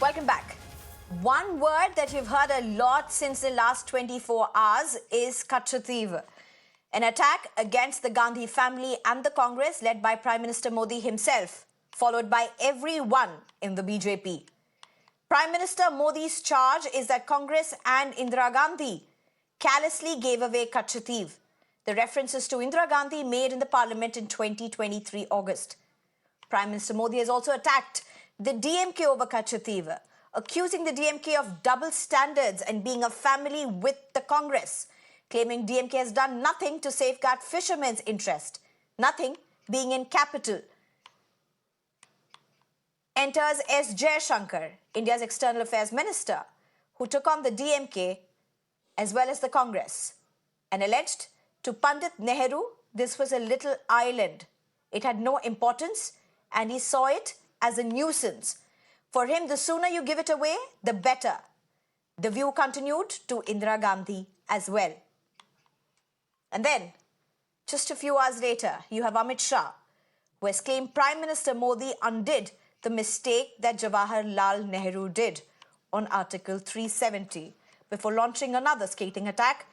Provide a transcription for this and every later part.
Welcome back. One word that you've heard a lot since the last 24 hours is Katchatheevu. An attack against the Gandhi family and the Congress led by Prime Minister Modi himself, followed by everyone in the BJP. Prime Minister Modi's charge is that Congress and Indira Gandhi callously gave away Katchatheevu. The references to Indira Gandhi made in the parliament in 2023 August. Prime Minister Modi has also attacked the DMK over Katchatheevu, accusing the DMK of double standards and being a family with the Congress, claiming DMK has done nothing to safeguard fishermen's interest, nothing being in capital. Enters S. Jaishankar, India's External Affairs Minister, who took on the DMK as well as the Congress, and alleged to Pandit Nehru this was a little island. It had no importance and he saw it as a nuisance. For him, the sooner you give it away, the better. The view continued to Indira Gandhi as well. And then, just a few hours later, you have Amit Shah, who has claimed Prime Minister Modi undid the mistake that Jawaharlal Nehru did on Article 370 before launching another scathing attack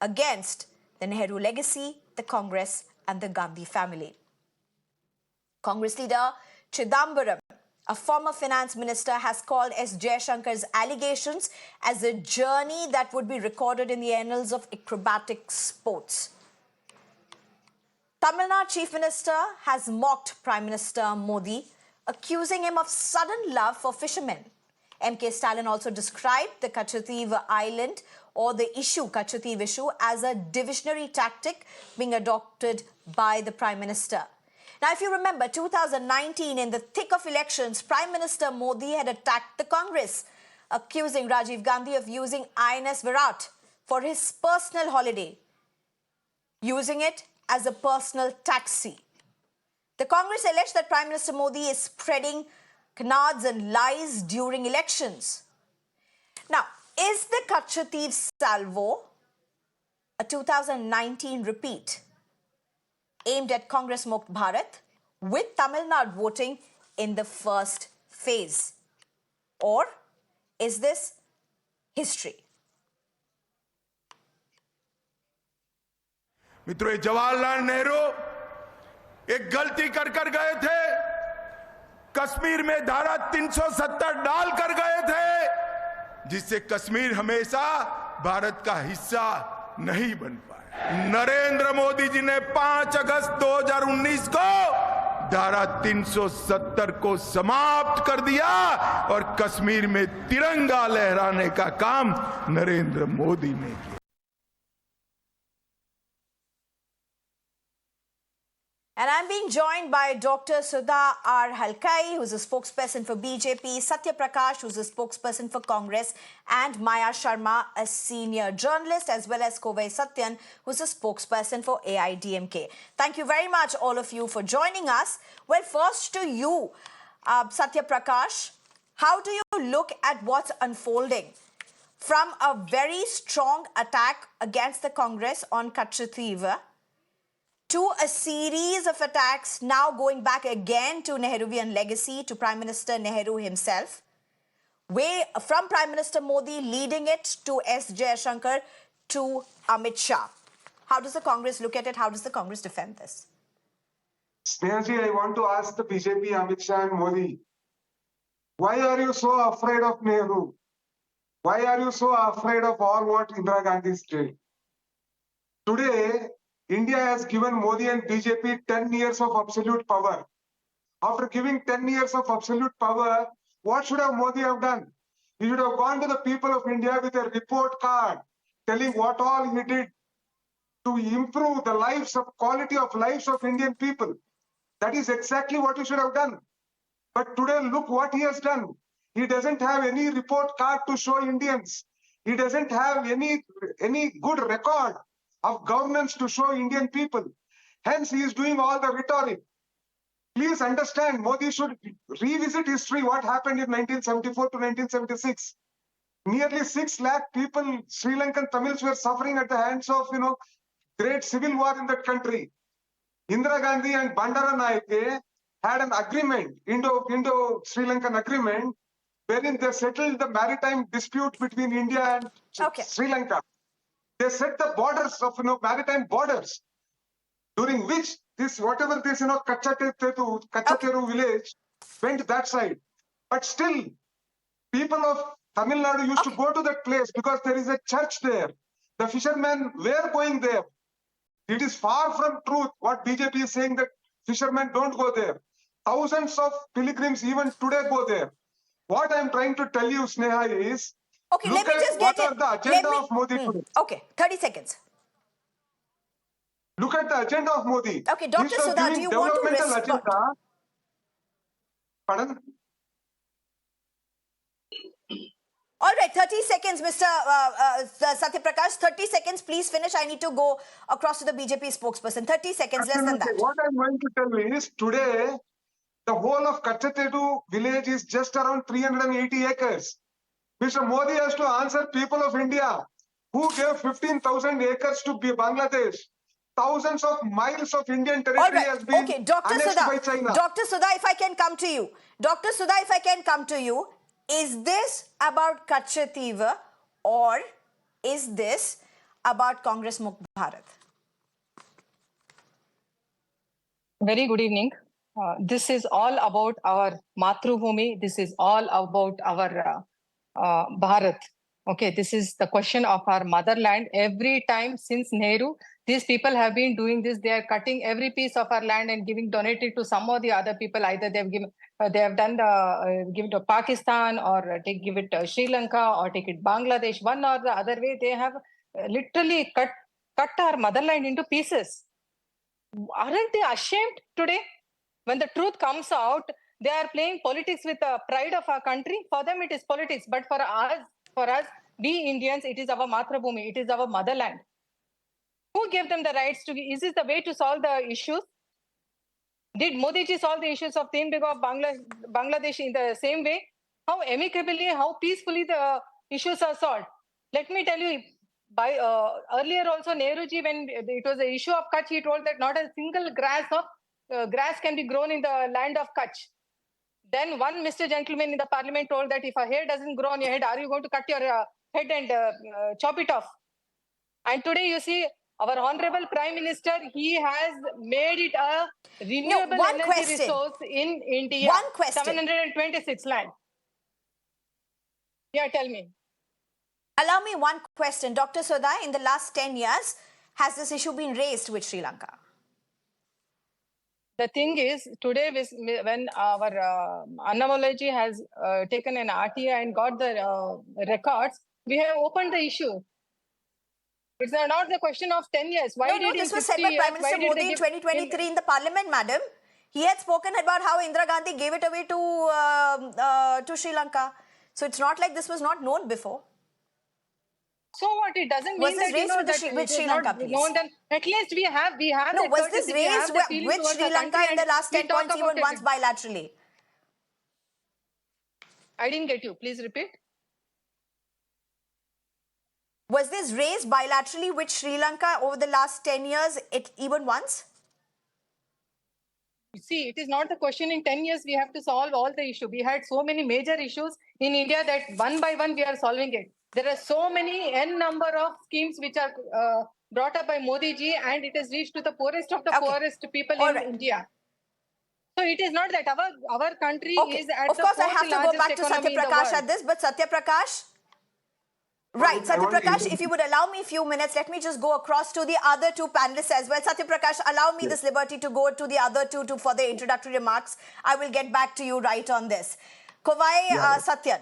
against the Nehru legacy, the Congress and the Gandhi family. Congress leader Chidambaram, a former finance minister, has called S. Jaishankar's allegations as a journey that would be recorded in the annals of acrobatic sports. Tamil Nadu Chief Minister has mocked Prime Minister Modi, accusing him of sudden love for fishermen. M.K. Stalin also described the Katchatheevu Island or the Katchatheevu issue as a divisionary tactic being adopted by the Prime Minister. Now, if you remember, 2019, in the thick of elections, Prime Minister Modi had attacked the Congress, accusing Rajiv Gandhi of using INS Virat for his personal holiday, using it as a personal taxi. The Congress alleged that Prime Minister Modi is spreading canards and lies during elections. Now, is the Katchatheevu Salvo a 2019 repeat aimed at Congress Mukt Bharat with Tamil Nadu voting in the first phase? Or is this history? मित्रों, जवाहरलाल नेहरू एक गलती कर गए थे। कश्मीर में धारा 370 डाल कर गए थे, जिससे कश्मीर हमेशा भारत का हिस्सा नहीं बन पाया। नरेंद्र मोदी जी ने 5 अगस्त 2019 को धारा 370 को समाप्त कर दिया और कश्मीर में तिरंगा लहराने का काम नरेंद्र मोदी ने किया। And I'm being joined by Dr. Sudha R. Halkai, who's a spokesperson for BJP, Sathya Prakash, who's a spokesperson for Congress, and Maya Sharma, a senior journalist, as well as Kovai Satyan, who's a spokesperson for AIDMK. Thank you very much, all of you, for joining us. Well, first to you, Sathya Prakash, how do you look at what's unfolding from a very strong attack against the Congress on Katchatheevu to a series of attacks now going back again to Nehruvian legacy, to Prime Minister Nehru himself, from Prime Minister Modi leading it to S. Jaishankar to Amit Shah? How does the Congress look at it? How does the Congress defend this? Snehaji, I want to ask the BJP, Amit Shah and Modi, why are you so afraid of Nehru? Why are you so afraid of all what Indira Gandhi did? Today, India has given Modi and BJP 10 years of absolute power. After giving 10 years of absolute power, what should have Modi have done? He should have gone to the people of India with a report card telling what all he did to improve the quality of lives of Indian people. That is exactly what he should have done. But today, look what he has done. He doesn't have any report card to show Indians. He doesn't have any good record of governance to show Indian people. Hence, he is doing all the rhetoric. Please understand, Modi should revisit history, what happened in 1974 to 1976. Nearly 6 lakh people, Sri Lankan Tamils, were suffering at the hands of, great civil war in that country. Indira Gandhi and Bandara Naike had an agreement, Indo-Sri Lankan agreement, wherein they settled the maritime dispute between India and Okay. Sri Lanka. They set the borders of maritime borders, during which this whatever this Katchatheevu village went that side. But still, people of Tamil Nadu used to go to that place because there is a church there. The fishermen were going there. It is far from truth what BJP is saying that fishermen don't go there. Thousands of pilgrims even today go there. What I am trying to tell you, Sneha, is Okay, let look me at just what get are it. the agenda of Modi today. Okay, 30 seconds. Look at the agenda of Modi. Okay, Dr. Instead of Sudha, do giving you want to developmental respond? agenda, pardon? All right, 30 seconds, Mr. Sathya Prakash. 30 seconds, please finish. I need to go across to the BJP spokesperson. 30 seconds, less than that. What I'm going to tell you is today, the whole of Katchatheevu village is just around 380 acres. Mr. Modi has to answer people of India who gave 15,000 acres to Bangladesh. Thousands of miles of Indian All territory right, has been okay, Dr. annexed Sudha. by China. Dr. Sudha, if I can come to you. Dr. Sudha, if I can come to you. Is this about Katchatheevu or is this about Congress Mukh Bharat? Very good evening. This is all about our Matrubhumi. This is all about our Bharat. Okay, this is the question of our motherland. Every time since Nehru, these people have been doing this. They are cutting every piece of our land and giving donated to some of the other people. Either they have given, they have done the give it to Pakistan or give it to Sri Lanka or take it Bangladesh. One or the other way, they have literally cut our motherland into pieces. Aren't they ashamed today? When the truth comes out, they are playing politics with the pride of our country. For them, it is politics. But for us, we Indians, it is our Matrabhumi, it is our motherland. Who gave them the rights to be? Is this the way to solve the issues? Did Modi ji solve the issues of Teen of Bangladesh in the same way? How amicably, how peacefully the issues are solved? Let me tell you, by earlier also Nehru ji, when it was the issue of Kutch, he told that not a single grass can be grown in the land of Kutch. Then one Mr. Gentleman in the parliament told that if a hair doesn't grow on your head, are you going to cut your head and chop it off? And today you see our honorable Prime Minister, he has made it a renewable energy resource in India. One question. 726 land. Yeah, tell me. Allow me one question. Dr. Sudha, in the last 10 years, has this issue been raised with Sri Lanka? The thing is, today when our Annamalaji has taken an RTA and got the records, we have opened the issue. It's not the question of 10 years. Why No, this was said by Prime Minister Modi in 2023 in the parliament, madam. He had spoken about how Indira Gandhi gave it away to Sri Lanka. So it's not like this was not known before. So what? It doesn't was mean this that raised with Sri Lanka, please? known. Then at least we have. No, was this raised with Sri Lanka in the last 10 points, even once bilaterally? I didn't get you. Please repeat. Was this raised bilaterally with Sri Lanka over the last 10 years, even once? See, it is not the question in 10 years we have to solve all the issues. We had so many major issues in India that one by one we are solving it. There are so many n number of schemes which are brought up by Modi ji, and it has reached to the poorest of the poorest people in India. So it is not that our country is at of course, I have to go back to Sathya Prakash at this, but Sathya Prakash. Right, Sathya Prakash, if you would allow me a few minutes, let me just go across to the other two panelists as well. Sathya Prakash, allow me this liberty to go to the other two for the introductory remarks. I will get back to you right on this. Kovai Satyan,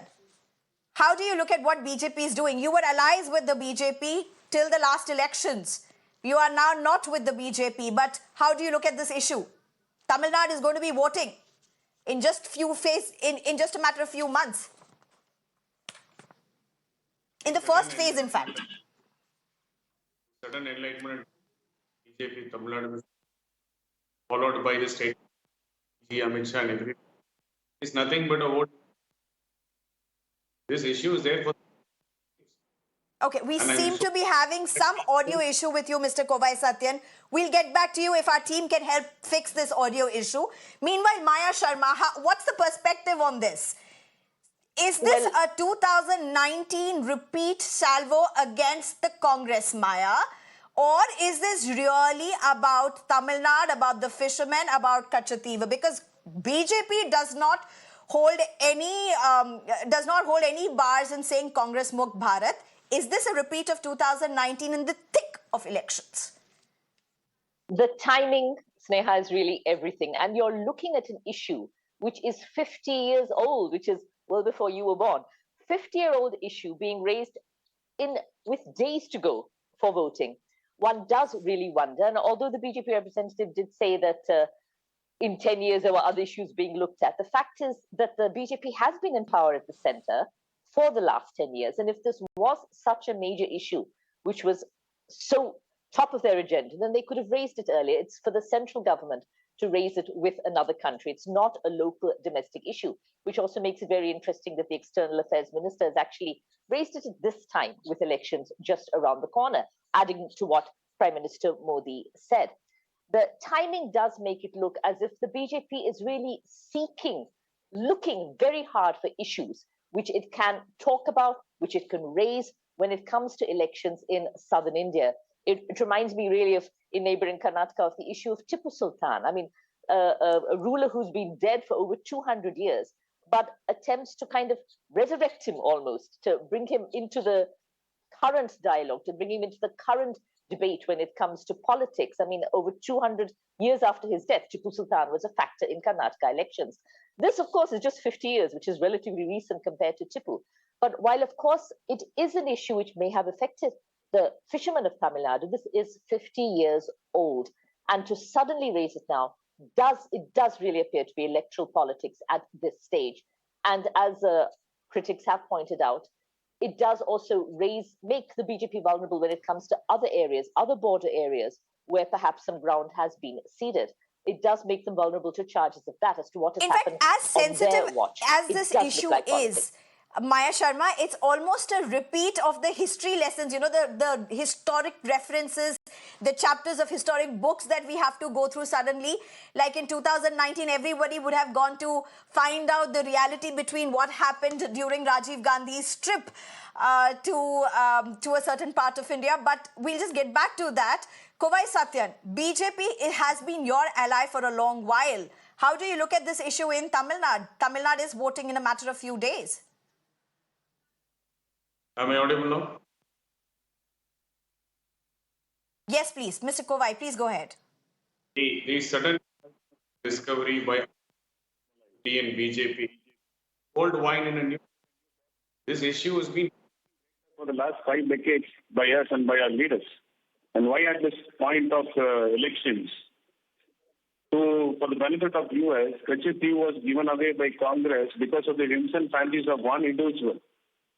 how do you look at what BJP is doing? You were allies with the BJP till the last elections. You are now not with the BJP, but how do you look at this issue? Tamil Nadu is going to be voting in just in just a matter of few months. In the first phase, in fact. Sudden enlightenment, BJP, Tamil Nadu, followed by the state, Amit Shah and everything. It's nothing but a vote. This issue is there for. Okay, we seem to be having some audio issue with you, Mr. Kovai Satyan. We'll get back to you if our team can help fix this audio issue. Meanwhile, Maya Sharma, what's the perspective on this? Is this Well, a 2019 repeat salvo against the Congress, Maya? Or is this really about Tamil Nadu, about the fishermen, about Katchatheevu? Because BJP does not hold any bars in saying Congress Mukt Bharat. Is this a repeat of 2019 in the thick of elections? the timing, Sneha, is really everything. And you're looking at an issue which is 50 years old, which is well before you were born. 50-year-old issue being raised with days to go for voting. One does really wonder, and although the BJP representative did say that in 10 years there were other issues being looked at, the fact is that the BJP has been in power at the center for the last 10 years. And if this was such a major issue, which was so top of their agenda, then they could have raised it earlier. It's for the central government to raise it with another country. It's not a local domestic issue, which also makes it very interesting that the External Affairs Minister has actually raised it at this time with elections just around the corner, adding to what Prime Minister Modi said. The timing does make it look as if the BJP is really looking very hard for issues which it can talk about, which it can raise when it comes to elections in southern India. It reminds me really of, in neighboring Karnataka, of the issue of Tipu Sultan. I mean, a ruler who's been dead for over 200 years, but attempts to kind of resurrect him almost, to bring him into the current dialogue, to bring him into the current debate when it comes to politics. I mean, over 200 years after his death, Tipu Sultan was a factor in Karnataka elections. This, of course, is just 50 years, which is relatively recent compared to Tipu. But while, of course, it is an issue which may have affected the fishermen of Tamil Nadu, this is 50 years old. And to suddenly raise it now, it does really appear to be electoral politics at this stage. And as critics have pointed out, it does also make the BJP vulnerable when it comes to other areas, other border areas, where perhaps some ground has been ceded. It does make them vulnerable to charges of that, as to what has happened as sensitive on their watch. as this issue is, Maya Sharma, it's almost a repeat of the history lessons, you know, the historic references, the chapters of historic books that we have to go through suddenly. Like in 2019, everybody would have gone to find out the reality between what happened during Rajiv Gandhi's trip to a certain part of India. But we'll just get back to that. Kovai Satyan, BJP has been your ally for a long while. How do you look at this issue in Tamil Nadu? Tamil Nadu is voting in a matter of few days. Am I audible now? Yes, please. Mr. Kovai, please go ahead. The sudden discovery by T and BJP, old wine in a new. This issue has been for the last 5 decades by us and by our leaders. And why at this point of elections? So, for the benefit of viewers, Katchatheevu was given away by Congress because of the whims and fancies of one individual,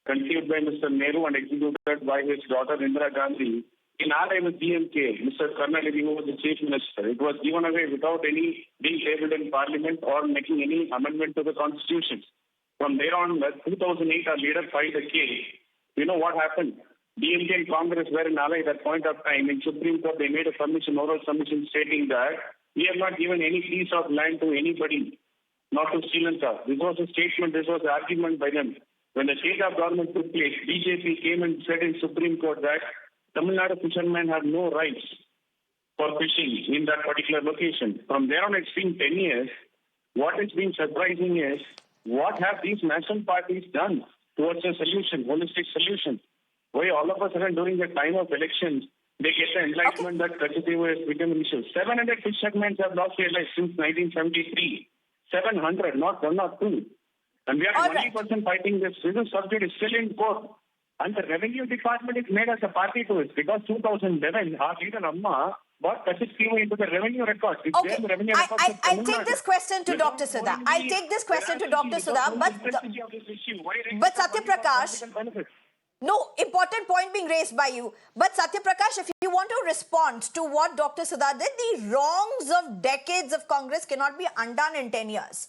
conceived by Mr. Nehru and executed by his daughter Indira Gandhi. In our time with DMK, Mr. Karnataka was the chief minister. It was given away without any being tabled in parliament or making any amendment to the constitution. From there on, 2008, our leader filed a case. You know what happened? DMK and Congress were in ally at that point of time. In Supreme Court, they made a submission, oral submission, stating that we have not given any piece of land to anybody, not to Sri Lanka. This was a statement, this was an argument by them. When the change of government took place, BJP came and said in Supreme Court that Tamil Nadu fishermen have no rights for fishing in that particular location. From there on, it's been 10 years. What has been surprising is, what have these national parties done towards a solution, holistic solution? Why all of a sudden during the time of elections, they get the enlightenment that Katchatheevu has become an issue. 700 fishermen have lost their lives since 1973. 700, not one or two. And we are 20% fighting this. This subject is still in court. And the revenue department is made as a party to it because 2011, our leader Amma brought Katchatheevu into the revenue records. Okay, I'll take this question to Dr. Sudha. I'll take this question to Dr. Sudha. But Sathya Prakash, no, important point being raised by you. But Sathya Prakash, if you want to respond to what Dr. Sudha did, the wrongs of decades of Congress cannot be undone in 10 years.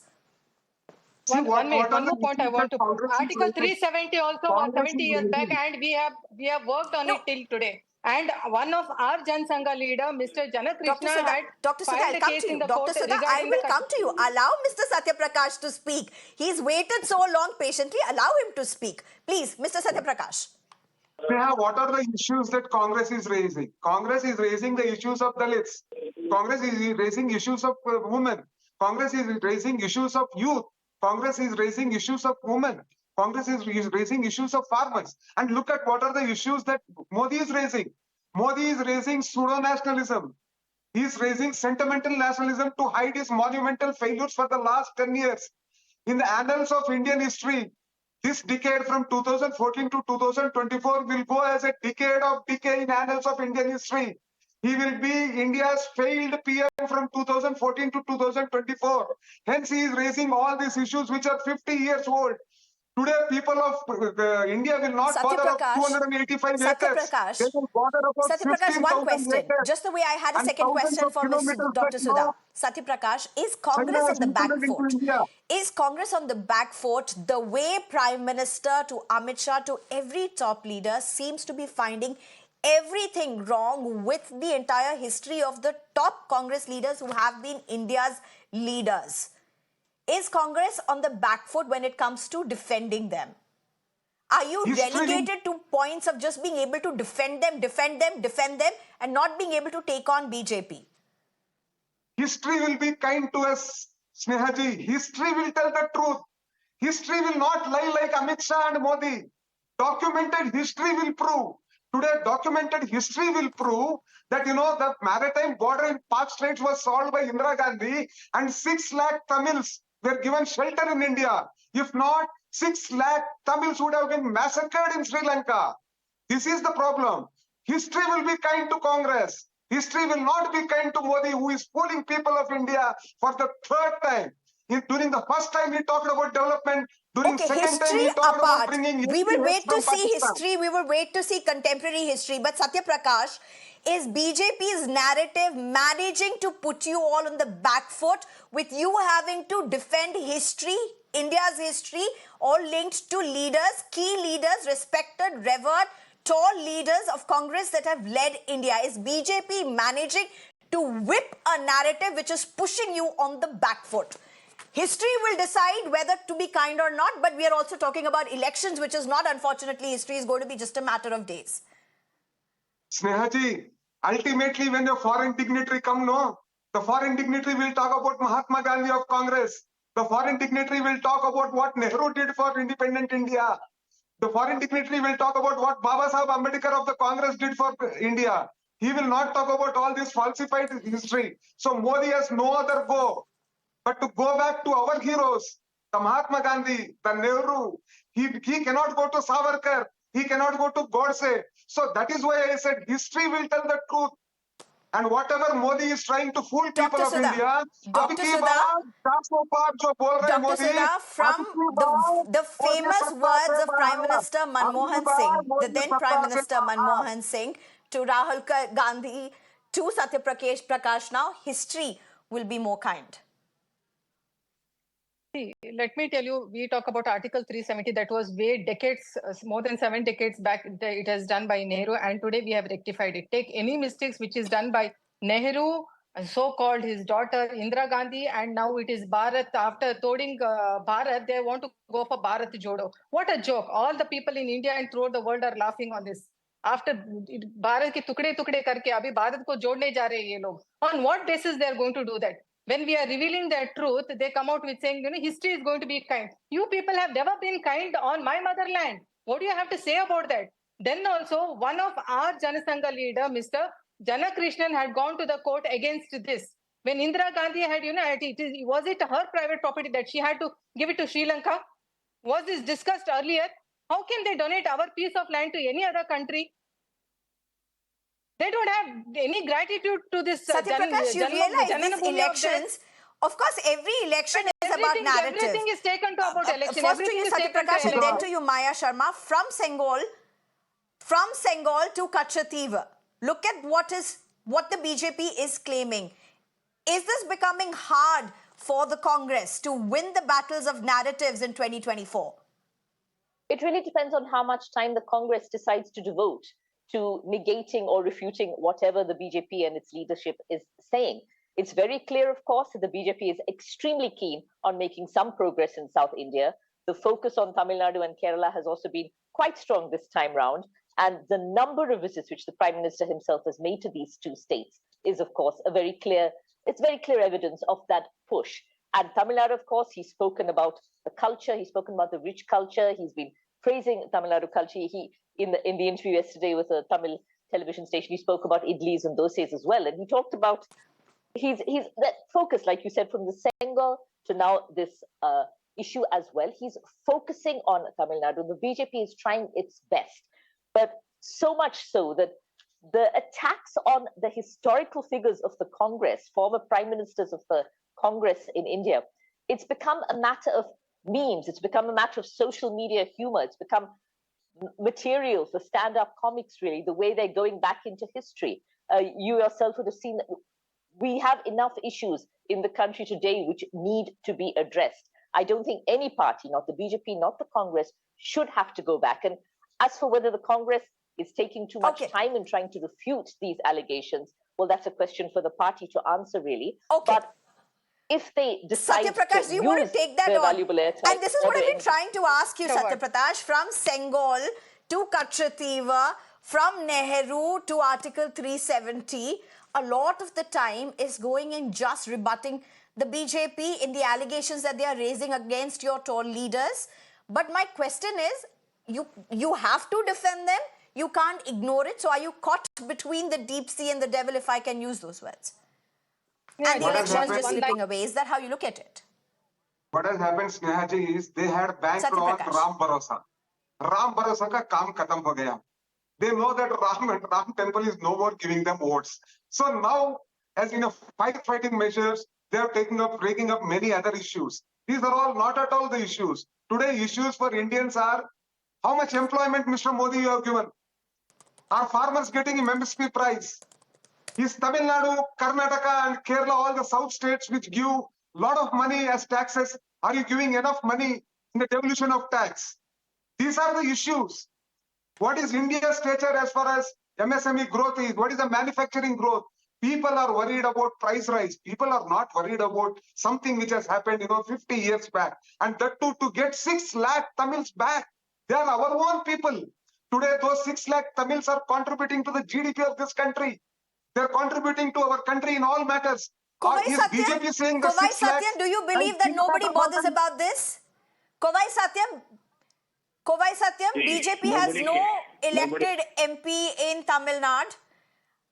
One more point I want to put. Article 370 also was 70 years back, and we have worked on it till today. And one of our Jan Sangha leader, Mr. Dr. Janakrishna, Sudha, had Dr. Sudha, filed I'll a come case to in you. the Dr. court Sudha, I regarding will the come to you. Allow Mr. Sathya Prakash to speak. He's waited so long patiently. Allow him to speak. Please, Mr. Sathya Prakash. Sneha, what are the issues that Congress is raising? Congress is raising the issues of Dalits. Congress is raising issues of women. Congress is raising issues of youth. Congress is raising issues of women. Congress is raising issues of farmers. And look at what are the issues that Modi is raising. Modi is raising pseudo-nationalism. He is raising sentimental nationalism to hide his monumental failures for the last 10 years. In the annals of Indian history, this decade from 2014 to 2024 will go as a decade of decay in annals of Indian history. He will be India's failed PM from 2014 to 2024. Hence, he is raising all these issues which are 50 years old. Today, people of India will not Sathya bother of Prakash, 285 Satya acres. Prakash. They will bother about Satya Prakash, one 15,000 question. acres Just the way I had a and second thousands question of for kilometers that Dr. Sudha. Satya Prakash, is China Congress has on the back intruded into foot? India. Is Congress on the back foot the way Prime Minister to Amit Shah to every top leader seems to be finding everything wrong with the entire history of the top Congress leaders who have been India's leaders? Is Congress on the back foot when it comes to defending them? Are you relegated to points of just being able to defend them, and not being able to take on BJP? History will be kind to us, Snehaji. History will tell the truth. History will not lie like Amit Shah and Modi. Documented history will prove. Today, documented history will prove that, the maritime border in Pak Straits was solved by Indira Gandhi and 6 lakh Tamils were given shelter in India. If not, 6 lakh Tamils would have been massacred in Sri Lanka. This is the problem. History will be kind to Congress. History will not be kind to Modi, who is fooling people of India for the third time. During the first time, he talked about development. During Okay, second time, history he talked about apart, bringing we will wait to from see Pakistan. history, we will wait to see contemporary history. But Satya Prakash, is BJP's narrative managing to put you all on the back foot with you having to defend history, India's history, all linked to leaders, key leaders, respected, revered, tall leaders of Congress that have led India? Is BJP managing to whip a narrative which is pushing you on the back foot? History will decide whether to be kind or not, but we are also talking about elections, which is not, unfortunately, history is going to be just a matter of days. Snehaji, ultimately when the foreign dignitary come, no, the foreign dignitary will talk about Mahatma Gandhi of Congress. The foreign dignitary will talk about what Nehru did for independent India. The foreign dignitary will talk about what Baba Sahib Ambedkar of the Congress did for India. He will not talk about all this falsified history. So Modi has no other go but to go back to our heroes, the Mahatma Gandhi, the Nehru. He cannot go to Savarkar. He cannot go to Godse. So that is why I said history will tell the truth. And whatever Modi is trying to fool people of India, Dr. Sudha, from the famous words of Prime Minister Manmohan Singh, the then Prime Minister Manmohan Singh, to Rahul Gandhi, to Satya Prakash now, history will be more kind. Let me tell you, we talk about Article 370, that was way decades, more than 7 decades back, it has done by Nehru, and today we have rectified it. Take any mistakes which is done by Nehru, so-called his daughter Indira Gandhi, and now it is Bharat. After throwing Bharat, they want to go for Bharat Jodo. What a joke. All the people in India and throughout the world are laughing on this. After Bharat ke tukde karke, abhi Bharat ko jodne ja rahe ye log. On what basis they are going to do that? When we are revealing the truth, they come out with saying, history is going to be kind. You people have never been kind on my motherland. What do you have to say about that? Then also, one of our Janasangha leader, Mr. Janakrishnan, had gone to the court against this. When Indira Gandhi had, was it her private property that she had to give it to Sri Lanka? Was this discussed earlier? How can they donate our piece of land to any other country? They don't have any gratitude to this. Satya Prakash, you realize these elections, of course, every election is about narrative. Everything is taken to about election. First to you, Satya Prakash, and then to you, Maya Sharma, from Sengol to Katchatheevu. Look at what the BJP is claiming. Is this becoming hard for the Congress to win the battles of narratives in 2024? It really depends on how much time the Congress decides to devote to negating or refuting whatever the BJP and its leadership is saying. It's very clear, of course, that the BJP is extremely keen on making some progress in South India. The focus on Tamil Nadu and Kerala has also been quite strong this time round. And the number of visits which the Prime Minister himself has made to these two states is, of course, very clear evidence of that push. And Tamil Nadu, of course, he's spoken about the culture, he's spoken about the rich culture, he's been praising Tamil Nadu culture. In the interview yesterday with a Tamil television station, he spoke about idlis and dosas as well. And he talked about he's that focus, like you said, from the Sengal to now this issue as well. He's focusing on Tamil Nadu. The BJP is trying its best, but so much so that the attacks on the historical figures of the Congress, former prime ministers of the Congress in India, it's become a matter of memes. It's become a matter of social media humor. It's become material for stand-up comics, really, the way they're going back into history. You yourself would have seen that we have enough issues in the country today which need to be addressed. I don't think any party, not the BJP, not the Congress, should have to go back. And as for whether the Congress is taking too much time in trying to refute these allegations, well, that's a question for the party to answer, really. But if they decide Sathya Prakash, do you want to take that on? And this is what I've been trying to ask you, Sathya Prakash, from Sengol to Katchatheevu, from Nehru to Article 370, a lot of the time is going in just rebutting the BJP in the allegations that they are raising against your tall leaders. But my question is, you have to defend them. You can't ignore it. So are you caught between the deep sea and the devil, if I can use those words? Yeah, and the election is just slipping away. Is that how you look at it? What has happened, Sneha ji, is they had banked on Ram Bharosa. Ram Bharosa ka kaam khatam ho gaya. They know that Ram temple is no more giving them votes. So now, as in a fighting measures, they are breaking up many other issues. These are all not at all the issues. Today, issues for Indians are how much employment, Mr. Modi, you have given. Are farmers getting MSP price? Is Tamil Nadu, Karnataka and Kerala, all the south states which give a lot of money as taxes, are you giving enough money in the devolution of tax? These are the issues. What is India's stature as far as MSME growth is? What is the manufacturing growth? People are worried about price rise. People are not worried about something which has happened, 50 years back. And that too, to get 6 lakh Tamils back. They are our own people. Today, those 6 lakh Tamils are contributing to the GDP of this country. They're contributing to our country in all matters. Is BJP saying the 6 lakhs? Do you believe that nobody bothers about this? Kovai Satyam, BJP has no elected MP in Tamil Nadu.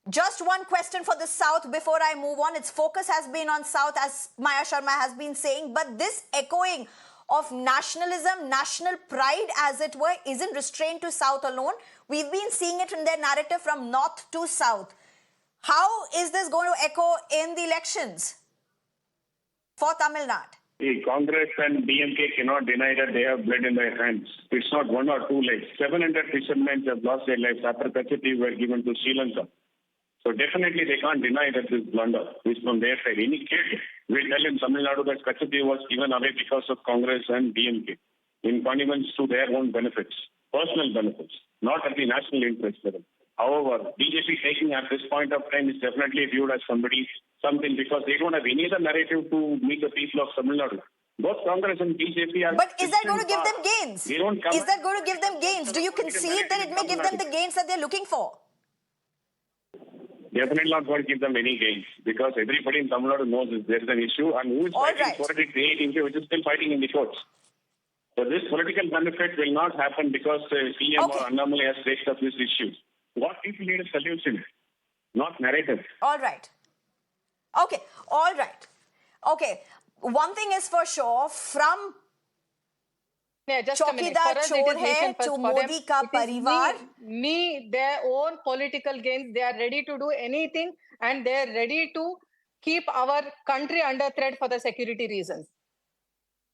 Just one question for the South before I move on. Its focus has been on South, as Maya Sharma has been saying. But this echoing of nationalism, national pride, as it were, isn't restrained to South alone. We've been seeing it in their narrative from North to South. How is this going to echo in the elections for Tamil Nadu? The Congress and DMK cannot deny that they have blood in their hands. It's not 1 or 2 lives. 700 fishermen have lost their lives after Katchatheevu were given to Sri Lanka. So definitely they can't deny that this blunder is from their side. Any kid will tell in Tamil Nadu that Katchatheevu was given away because of Congress and DMK in connivance to their own benefits, personal benefits, not at the national interest level. However, BJP taking at this point of time is definitely viewed as something because they don't have any other narrative to meet the people of Tamil Nadu. Both Congress and BJP are... But is that going to give them gains? Is that going to give them gains? Do you concede that it may give them the gains that they're looking for? Definitely not going to give them any gains because everybody in Tamil Nadu knows there is an issue and who is fighting for it is the DMK, which is still fighting in the courts. So this political benefit will not happen because CM or Annamalai has raised up this issue. What people need is solution, not narrative. All right. Okay. One thing is for sure, from Chaukidar Chor hai to Modi ka parivar. Their own political gains, they are ready to do anything and they are ready to keep our country under threat for the security reasons.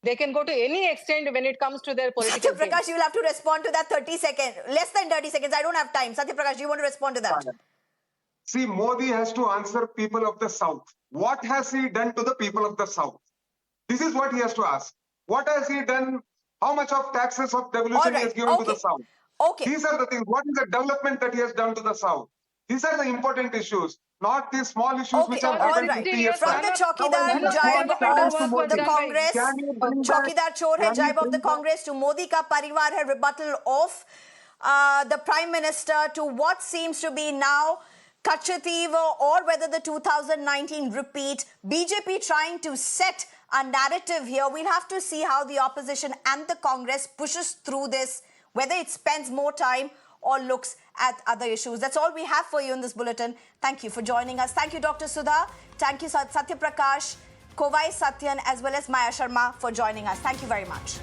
They can go to any extent when it comes to their political Sathya Prakash, you will have to respond to that 30 seconds. Less than 30 seconds. I don't have time. Sathya Prakash, do you want to respond to that? See, Modi has to answer people of the South. What has he done to the people of the South? This is what he has to ask. What has he done? How much of taxes of devolution he has given to the South? Okay. These are the things. What is the development that he has done to the South? These are the important issues, not these small issues Okay, which have all happened right. 50 years From back. the Now, Chaukidar when the jibe small challenge to of Modi, the Congress, can you bring back- Chaukidar Chor hai can you jibe of the bring back- Congress to Modi ka parivar hai rebuttal of the Prime Minister to what seems to be now Katchatheevu or whether the 2019 repeat. BJP trying to set a narrative here. We'll have to see how the opposition and the Congress pushes through this, whether it spends more time or looks at other issues. That's all we have for you in this bulletin. Thank you for joining us. Thank you, Dr. Sudha. Thank you, Sathya Prakash, Kovai Satyan, as well as Maya Sharma for joining us. Thank you very much.